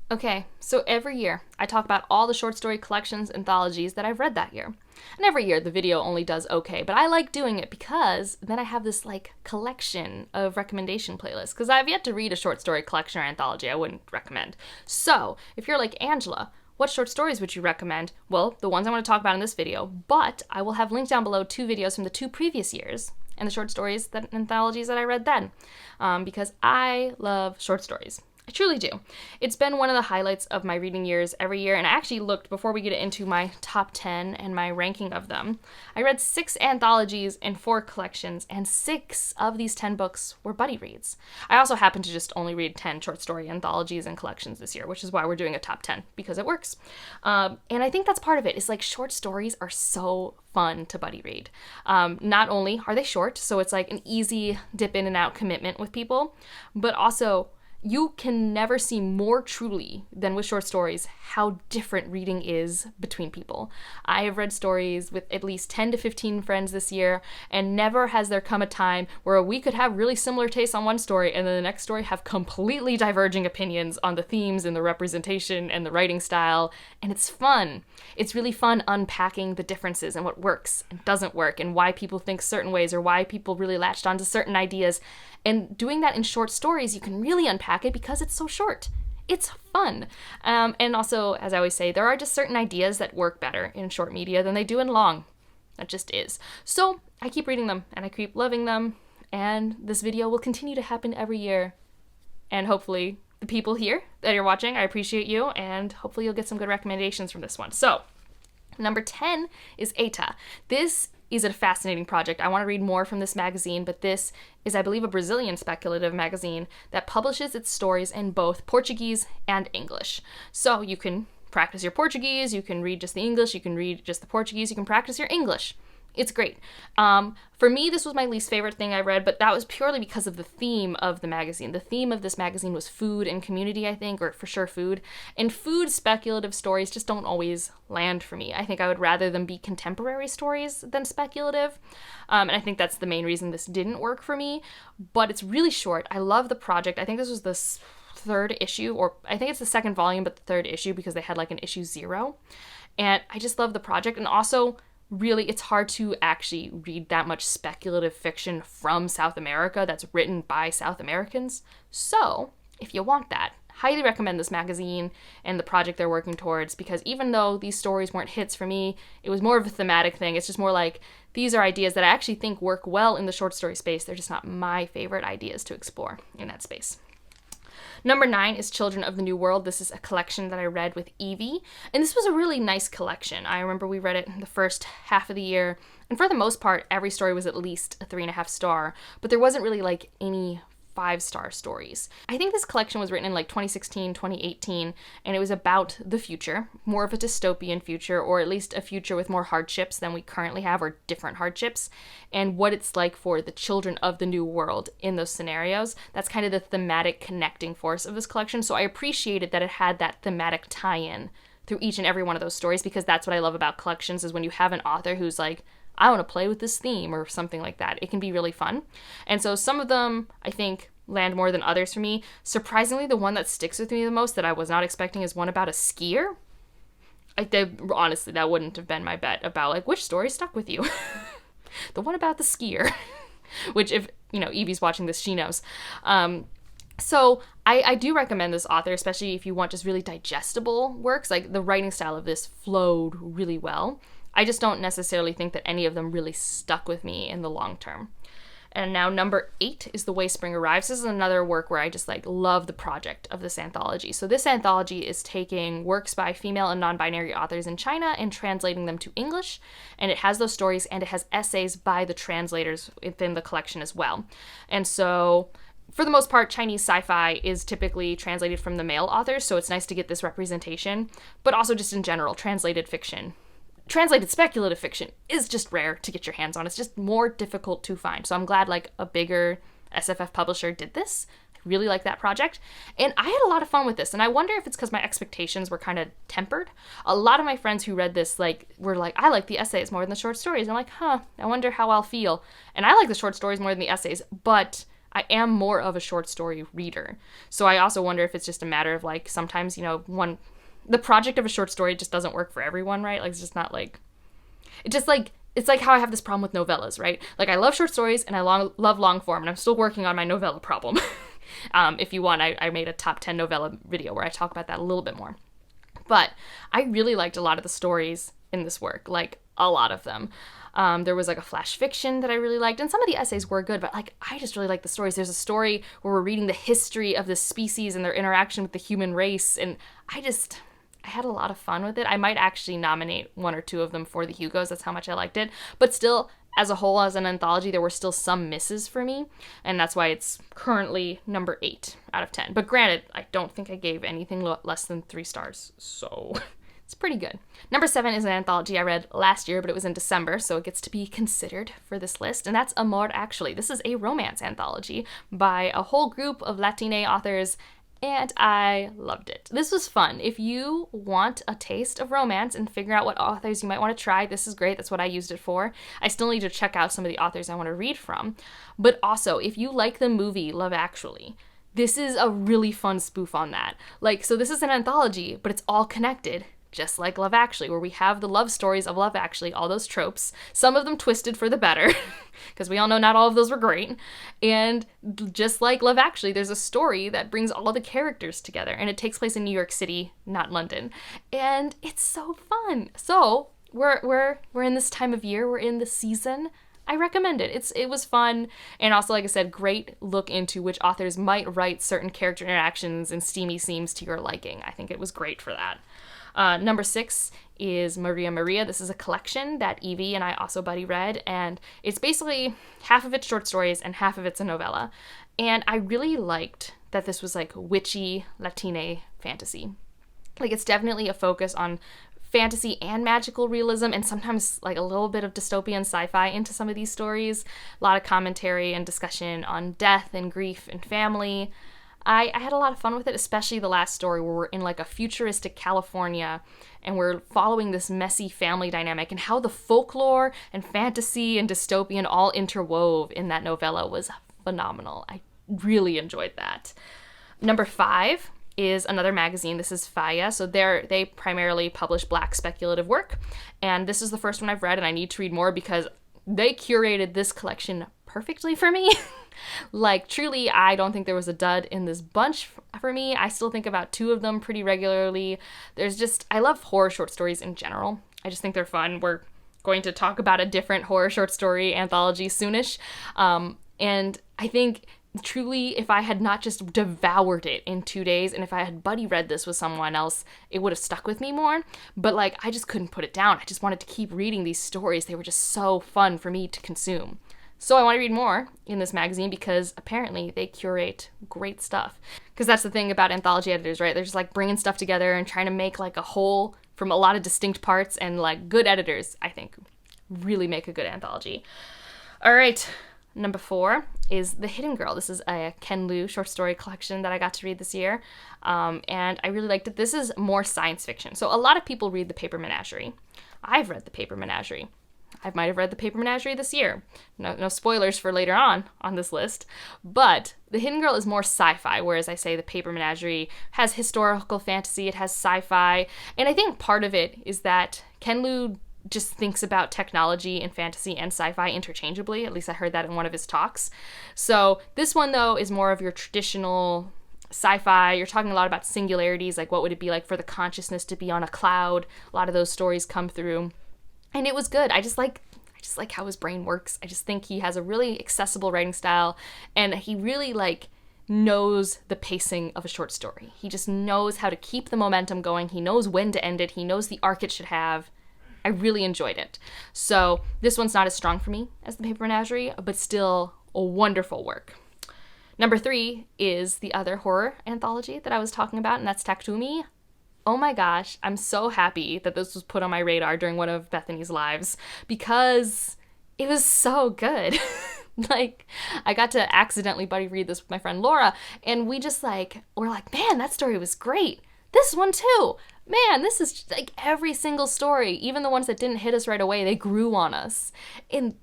Okay, so every year I talk about all the short story collections, anthologies that I've read that year. And every year the video only does okay, but I like doing it because then I have this like collection of recommendation playlists. Because I've yet to read a short story collection or anthology I wouldn't recommend. So if you're like Angela, what short stories would you recommend? Well, the ones I want to talk about in this video, but I will have linked down below 2 videos from the 2 previous years and the short stories, that anthologies that I read then, because I love short stories. I truly do. It's been one of the highlights of my reading years every year, and I actually looked, before we get into my top 10 and my ranking of them, I read 6 anthologies and 4 collections, and 6 of these 10 books were buddy reads. I also happened to just only read 10 short story anthologies and collections this year, which is why we're doing a top 10, because it works. And I think that's part of it, is like short stories are so fun to buddy read. Not only are they short, so it's like an easy dip in and out commitment with people, but also you can never see more truly than with short stories how different reading is between people. I have read stories with at least 10 to 15 friends this year, and never has there come a time where we could have really similar tastes on one story and then the next story have completely diverging opinions on the themes and the representation and the writing style, and it's fun. It's really fun unpacking the differences and what works and doesn't work and why people think certain ways or why people really latched onto certain ideas. And doing that in short stories, you can really unpack it because it's so short. It's fun. And also, as I always say, there are just certain ideas that work better in short media than they do in long. That just is. So I keep reading them and I keep loving them. And this video will continue to happen every year. And hopefully the people here that are watching, I appreciate you. And hopefully you'll get some good recommendations from this one. So number 10 is Eta. This is a fascinating project. I want to read more from this magazine, but this is, I believe, a Brazilian speculative magazine that publishes its stories in both Portuguese and English. So you can practice your Portuguese, you can read just the English, you can read just the Portuguese, you can practice your English. It's great. For me, this was my least favorite thing I read, but that was purely because of the theme of the magazine. The theme of this magazine was food and community, I think, or for sure food. And food speculative stories just don't always land for me. I think I would rather them be contemporary stories than speculative. And I think that's the main reason this didn't work for me. But it's really short. I love the project. I think this was the 3rd issue, or I think it's the 2nd volume, but the 3rd issue because they had like an issue 0. And I just love the project. And also, really, it's hard to actually read that much speculative fiction from South America that's written by South Americans. So, if you want that, highly recommend this magazine and the project they're working towards, because even though these stories weren't hits for me, it was more of a thematic thing. It's just more like, these are ideas that I actually think work well in the short story space. They're just not my favorite ideas to explore in that space. Number 9 is Children of the New World. This is a collection that I read with Evie, and this was a really nice collection. I remember we read it in the first half of the year, and for the most part, every story was at least a 3.5 star, but there wasn't really like any 5-star stories. I think this collection was written in like 2016, 2018, and it was about the future, more of a dystopian future, or at least a future with more hardships than we currently have, or different hardships, and what it's like for the children of the new world in those scenarios. That's kind of the thematic connecting force of this collection, so I appreciated that it had that thematic tie-in through each and every one of those stories, because that's what I love about collections, is when you have an author who's like, I want to play with this theme or something like that. It can be really fun. And so some of them, I think, land more than others for me. Surprisingly, the one that sticks with me the most that I was not expecting is one about a skier. Honestly, that wouldn't have been my bet about like which story stuck with you. The one about the skier, which if, Evie's watching this, she knows. So I do recommend this author, especially if you want just really digestible works. Like the writing style of this flowed really well. I just don't necessarily think that any of them really stuck with me in the long term. And now number 8 is The Way Spring Arrives. This is another work where I just love the project of this anthology. So this anthology is taking works by female and non-binary authors in China and translating them to English. And it has those stories and it has essays by the translators within the collection as well. And so for the most part, Chinese sci-fi is typically translated from the male authors, so it's nice to get this representation. But also just in general, translated fiction. Translated speculative fiction is just rare to get your hands on. It's just more difficult to find. So I'm glad a bigger SFF publisher did this. I really like that project. And I had a lot of fun with this. And I wonder if it's because my expectations were kind of tempered. A lot of my friends who read this were like, I like the essays more than the short stories. And I'm like, I wonder how I'll feel. And I like the short stories more than the essays. But I am more of a short story reader. So I also wonder if it's just a matter of like sometimes, the project of a short story just doesn't work for everyone, right? Like it's just not like, it's like how I have this problem with novellas, right? Like I love short stories and I love long form, and I'm still working on my novella problem. If you want, I made a top 10 novella video where I talk about that a little bit more. But I really liked a lot of the stories in this work, like a lot of them. There was like a flash fiction that I really liked, and some of the essays were good, but like I just really like the stories. There's a story where we're reading the history of this species and their interaction with the human race, and I had a lot of fun with it. I might actually nominate one or two of them for the Hugos. That's how much I liked it. But still, as a whole, as an anthology, there were still some misses for me, and that's why it's currently number 8 out of 10. But granted, I don't think I gave anything less than 3 stars, so it's pretty good. Number 7 is an anthology I read last year, but it was in December, so it gets to be considered for this list, and that's Amor Actually. This is a romance anthology by a whole group of Latine authors, and I loved it. This was fun. If you want a taste of romance and figure out what authors you might want to try, this is great. That's what I used it for. I still need to check out some of the authors I want to read from. But also, if you like the movie Love Actually, this is a really fun spoof on that. So this is an anthology, but it's all connected. Just like Love Actually, where we have the love stories of Love Actually, all those tropes, some of them twisted for the better, because we all know not all of those were great. And just like Love Actually, there's a story that brings all the characters together, and it takes place in New York City, not London. And it's so fun. So we're in this time of year, we're in the season. I recommend it. It was fun, and also, like I said, great look into which authors might write certain character interactions and steamy scenes to your liking. I think it was great for that. Number 6 is Maria Maria. This is a collection that Evie and I also buddy read, and it's basically half of it's short stories and half of it's a novella. And I really liked that this was like witchy Latine fantasy. Like it's definitely a focus on fantasy and magical realism, and sometimes like a little bit of dystopian sci-fi into some of these stories. A lot of commentary and discussion on death and grief and family. I had a lot of fun with it, especially the last story where we're in like a futuristic California and we're following this messy family dynamic, and how the folklore and fantasy and dystopian all interwove in that novella was phenomenal. I really enjoyed that. Number 5 is another magazine. This is Faya. So they primarily publish Black speculative work, and this is the first one I've read, and I need to read more because they curated this collection perfectly for me. Like, truly, I don't think there was a dud in this bunch for me. I still think about 2 of them pretty regularly. I love horror short stories in general. I just think they're fun. We're going to talk about a different horror short story anthology soonish. And I think, truly, if I had not just devoured it in 2 days, and if I had buddy read this with someone else, it would have stuck with me more. But, like, I just couldn't put it down. I just wanted to keep reading these stories. They were just so fun for me to consume. So I want to read more in this magazine because apparently they curate great stuff. Because that's the thing about anthology editors, right? They're just like bringing stuff together and trying to make like a whole from a lot of distinct parts, and like good editors, I think, really make a good anthology. All right, number 4 is The Hidden Girl. This is a Ken Liu short story collection that I got to read this year, and I really liked it. This is more science fiction. So a lot of people read The Paper Menagerie. I've read The Paper Menagerie. I might have read The Paper Menagerie this year. No spoilers for later on this list. But The Hidden Girl is more sci-fi, whereas I say The Paper Menagerie has historical fantasy, it has sci-fi. And I think part of it is that Ken Liu just thinks about technology and fantasy and sci-fi interchangeably. At least I heard that in one of his talks. So this one, though, is more of your traditional sci-fi. You're talking a lot about singularities, like what would it be like for the consciousness to be on a cloud. A lot of those stories come through. And it was good. I just like how his brain works. I just think he has a really accessible writing style, and he really like knows the pacing of a short story. He just knows how to keep the momentum going. He knows when to end it. He knows the arc it should have. I really enjoyed it. So this one's not as strong for me as The Paper Menagerie, but still a wonderful work. Number 3 is the other horror anthology that I was talking about, and that's Takhtumi. Oh my gosh, I'm so happy that this was put on my radar during one of Bethany's lives because it was so good. Like, I got to accidentally buddy read this with my friend Laura, and we're like, man, that story was great. This one too. Man, this is just, like every single story, even the ones that didn't hit us right away, they grew on us. And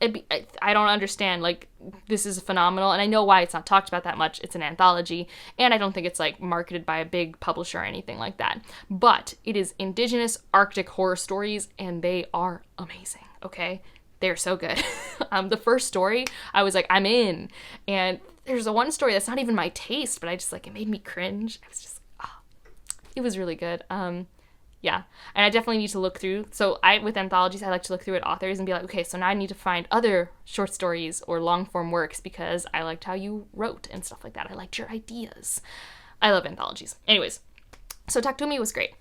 I don't understand. Like, this is phenomenal, and I know why it's not talked about that much. It's an anthology, and I don't think it's like marketed by a big publisher or anything like that. But it is indigenous Arctic horror stories, and they are amazing. Okay, they're so good. The first story, I was like, I'm in, and there's a one story that's not even my taste, but I just like, it made me cringe. I was just, it was really good. Yeah, and I definitely need to look through. So with anthologies, I like to look through at authors and be like, okay, so now I need to find other short stories or long form works because I liked how you wrote and stuff like that. I liked your ideas. I love anthologies. Anyways, so Taktumi was great.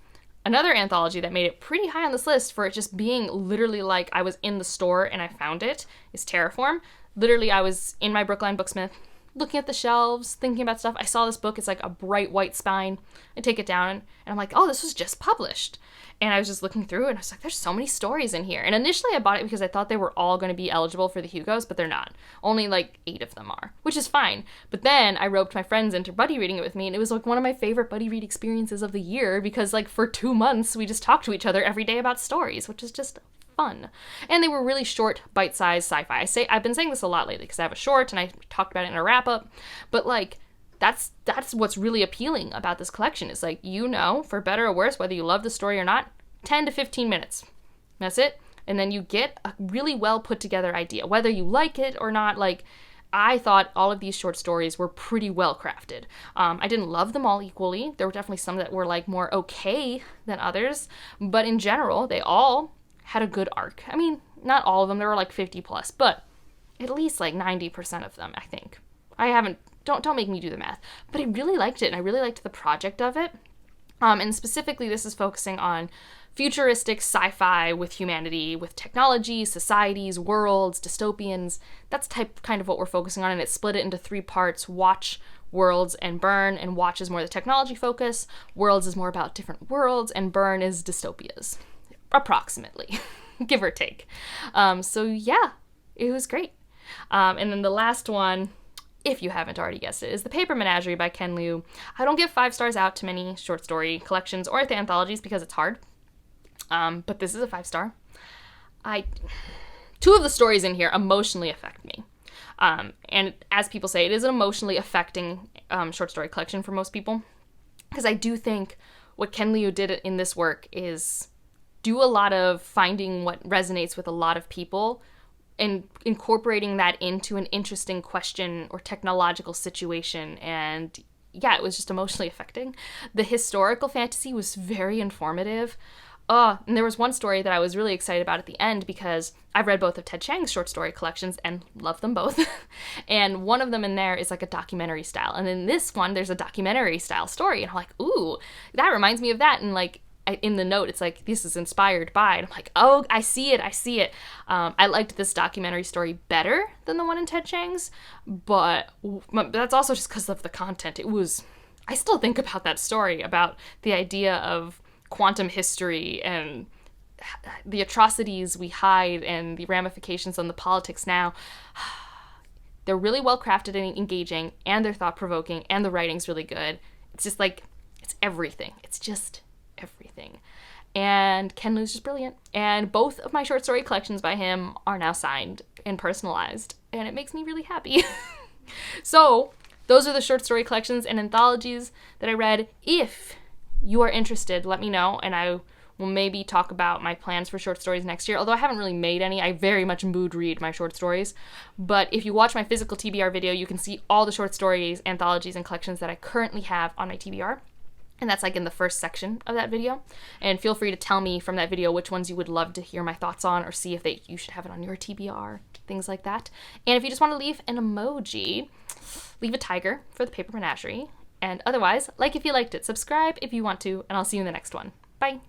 Another anthology that made it pretty high on this list for it just being literally like I was in the store and I found it is Terraform. Literally, I was in my Brookline Booksmith looking at the shelves, thinking about stuff. I saw this book. It's like a bright white spine. I take it down and I'm like, oh, this was just published. And I was just looking through and I was like, there's so many stories in here. And initially I bought it because I thought they were all going to be eligible for the Hugos, but they're not. Only like 8 of them are, which is fine. But then I roped my friends into buddy reading it with me, and it was like one of my favorite buddy read experiences of the year because like for 2 months we just talked to each other every day about stories, which is just fun. And they were really short, bite-sized sci-fi. I've been saying this a lot lately because I have a short and I talked about it in a wrap-up, but like that's what's really appealing about this collection is like, you know, for better or worse, whether you love the story or not, 10 to 15 minutes. That's it. And then you get a really well put together idea, whether you like it or not. Like, I thought all of these short stories were pretty well crafted. I didn't love them all equally. There were definitely some that were like more okay than others, but in general, they all had a good arc. I mean, not all of them, there were like 50 plus, but at least like 90% of them, I think. Don't make me do the math, but I really liked it, and I really liked the project of it. And specifically, this is focusing on futuristic sci-fi with humanity, with technology, societies, worlds, dystopians. That's kind of what we're focusing on, and it's split it into 3 parts: Watch, Worlds, and Burn. And Watch is more the technology focus, Worlds is more about different worlds, and Burn is dystopias. Approximately, give or take. So yeah, it was great. And then the last one, if you haven't already guessed it, is The Paper Menagerie by Ken Liu. I don't give 5 stars out to many short story collections or the anthologies because it's hard. But this is a 5-star. 2 of the stories in here emotionally affect me. And as people say, it is an emotionally affecting short story collection for most people. Because I do think what Ken Liu did in this work is do a lot of finding what resonates with a lot of people and incorporating that into an interesting question or technological situation. And yeah, it was just emotionally affecting. The historical fantasy was very informative. And there was one story that I was really excited about at the end because I've read both of Ted Chiang's short story collections and love them both. And one of them in there is like a documentary style. And in this one, there's a documentary style story. And I'm like, ooh, that reminds me of that. And like, in the note, it's like, this is inspired by, and I'm like, oh, I see it. I liked this documentary story better than the one in Ted Chiang's, but that's also just because of the content. I still think about that story, about the idea of quantum history and the atrocities we hide and the ramifications on the politics now. They're really well crafted and engaging, and they're thought-provoking, and the writing's really good. It's just like, it's everything. It's just everything. And Ken Liu's just brilliant. And both of my short story collections by him are now signed and personalized, and it makes me really happy. So those are the short story collections and anthologies that I read. If you are interested, let me know, and I will maybe talk about my plans for short stories next year, although I haven't really made any. I very much mood read my short stories. But if you watch my physical TBR video, you can see all the short stories, anthologies, and collections that I currently have on my TBR. And that's like in the first section of that video. And feel free to tell me from that video which ones you would love to hear my thoughts on, or see if you should have it on your TBR, things like that. And if you just want to leave an emoji, leave a tiger for The Paper Menagerie. And otherwise, like if you liked it, subscribe if you want to, and I'll see you in the next one. Bye!